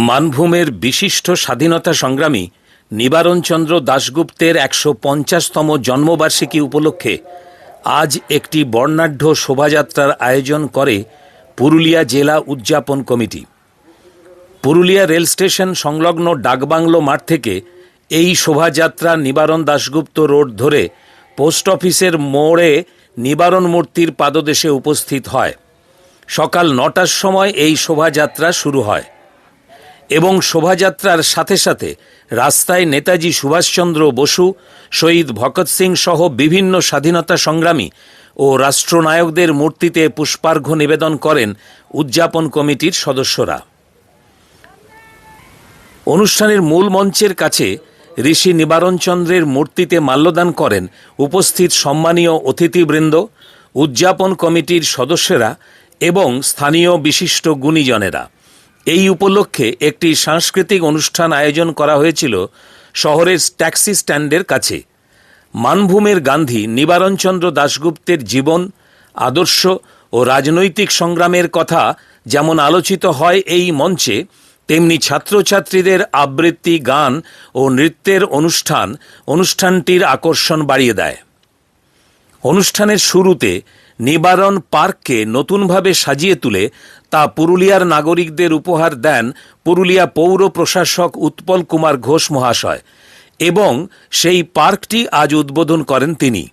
মানভূমের বিশিষ্ট স্বাধীনতা সংগ্রামী নিবারণচন্দ্র দাশগুপ্তের ১৫০তম জন্মবার্ষিকী উপলক্ষে আজ একটি বর্ণাঢ্য শোভাযাত্রার আয়োজন করে পুরুলিয়া জেলা উদযাপন কমিটি। পুরুলিয়া রেল স্টেশন সংলগ্ন ডাকবাংলো মাঠ থেকে এই শোভাযাত্রা নিবারণ দাশগুপ্ত রোড ধরে পোস্ট অফিসের মোড়ে নিবারণ মূর্তির পাদদেশে উপস্থিত হয়। সকাল ৯টার সময় এই শোভাযাত্রা শুরু হয় এবং শোভাযাত্রার সাথে সাথে রাস্তায় নেতাজি সুভাষচন্দ্র বসু, শহীদ ভগৎ সিং সহ বিভিন্ন স্বাধীনতা সংগ্রামী ও রাষ্ট্রনায়কদের মূর্তিতে পুষ্পার্ঘ্য নিবেদন করেন উদযাপন কমিটির সদস্যরা। অনুষ্ঠানের মূল মঞ্চের কাছে ঋষি নিবারণচন্দ্রের মূর্তিতে মাল্যদান করেন উপস্থিত সম্মানীয় অতিথিবৃন্দ, উদযাপন কমিটির সদস্যরা এবং স্থানীয় বিশিষ্ট গুণীজনেরা। এই উপলক্ষে একটি সাংস্কৃতিক অনুষ্ঠান আয়োজন করা হয়েছিল শহরের ট্যাক্সি স্ট্যান্ডের কাছে। মানভূমের গান্ধী নিবারণচন্দ্র দাশগুপ্তের জীবন, আদর্শ ও রাজনৈতিক সংগ্রামের কথা যেমন আলোচিত হয় এই মঞ্চে, তেমনি ছাত্রছাত্রীদের আবৃত্তি, গান ও নৃত্যের অনুষ্ঠানটির আকর্ষণ বাড়িয়ে দেয়। অনুষ্ঠানের শুরুতে নিবারণ পার্ককে নতুনভাবে সাজিয়ে তুলে তা পুরুলিয়ার নাগরিকদের উপহার দেন পুরুলিয়া পৌর প্রশাসক উৎপল কুমার ঘোষ মহাশয় এবং সেই পার্কটি আজ উদ্বোধন করেন তিনি।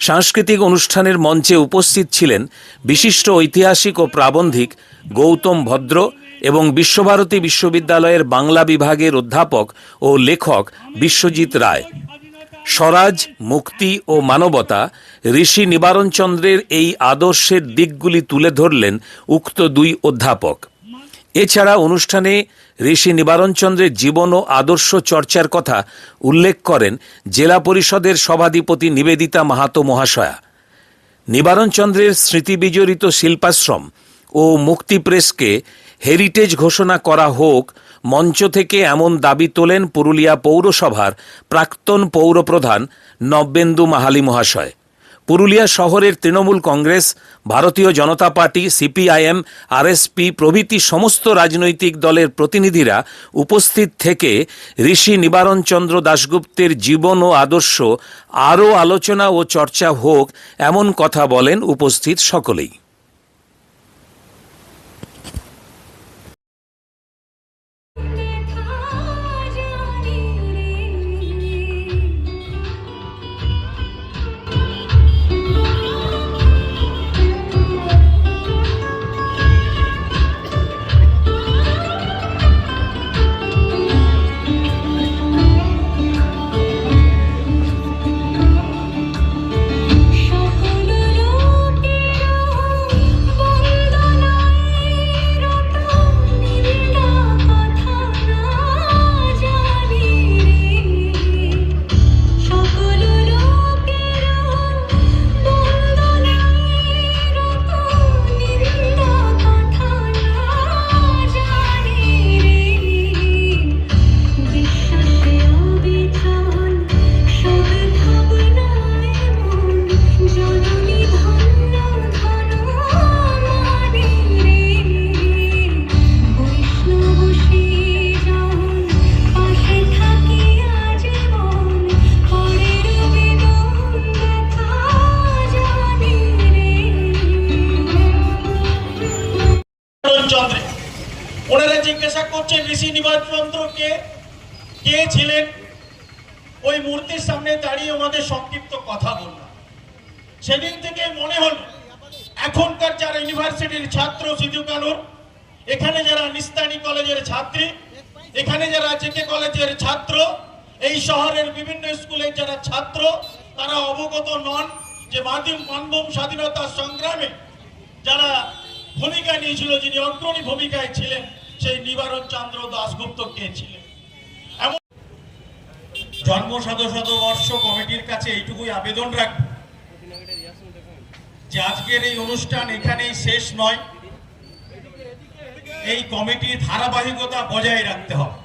সাংস্কৃতিক অনুষ্ঠানের মঞ্চে উপস্থিত ছিলেন বিশিষ্ট ঐতিহাসিক ও প্রাবন্ধিক গৌতম ভদ্র এবং বিশ্বভারতী বিশ্ববিদ্যালয়ের বাংলা বিভাগের অধ্যাপক ও লেখক বিশ্বজিৎ রায়। স্বরাজ, মুক্তি ও মানবতা ঋষি নিবারণচন্দ্রের এই আদর্শের দিকগুলি তুলে ধরলেন উক্ত দুই অধ্যাপক। এছাড়া অনুষ্ঠানে ঋষি নিবারণচন্দ্রের জীবন ও আদর্শ চর্চার কথা উল্লেখ করেন জেলা পরিষদের সভাধিপতি নিবেদিতা মাহাতো মহাশয়া। নিবারণচন্দ্রের স্মৃতিবিজড়িত শিল্পাশ্রম ও মুক্তি প্রেসকে হেরিটেজ ঘোষণা করা হোক মঞ্চ থেকে এমন দাবি তোলেন পুরুলিয়া পৌরসভার প্রাক্তন পৌরপ্রধান নব্যেন্দু মাহালি মহাশয়। পুরুলিয়া শহরের তৃণমূল কংগ্রেস, ভারতীয় জনতা পার্টি, সিপিআইএম, আরএসপি প্রভৃতি সমস্ত রাজনৈতিক দলের প্রতিনিধিরা উপস্থিত থেকে ঋষি নিবারণচন্দ্র দাশগুপ্তের জীবন ও আদর্শ আরও আলোচনা ও চর্চা হোক এমন কথা বলেন উপস্থিত সকলেই। ওনারা জিজ্ঞাসা করছেন ঋষি নিবারণচন্দ্র কে ছিলেন। ওই মূর্তির সামনে দাঁড়িয়ে ওনাদের সংক্ষিপ্ত কথা বললাম। সেদিন থেকে মনে হল এখনকার যারা ইউনিভার্সিটির ছাত্র সিধু কানুর, এখানে যারা নিস্তানি কলেজের ছাত্রী, এখানে যারা জেকে কলেজের ছাত্র, এই শহরের বিভিন্ন স্কুলের যারা ছাত্র, তারা অবগত নন যে মানভূম স্বাধীনতা সংগ্রামে যারা ভূমিকা নিয়েছিল, যিনি অগ্রণী ভূমিকায় ছিলেন, সেই নিবারণচন্দ্র দাশগুপ্ত কে ছিলেন। এমন জন্ম শতবর্ষ কমিটির কাছে এইটুকুই আবেদন রাখব যে আজকের এই অনুষ্ঠান এখানেই শেষ নয়, এই কমিটির ধারাবাহিকতা বজায় রাখতে হবে।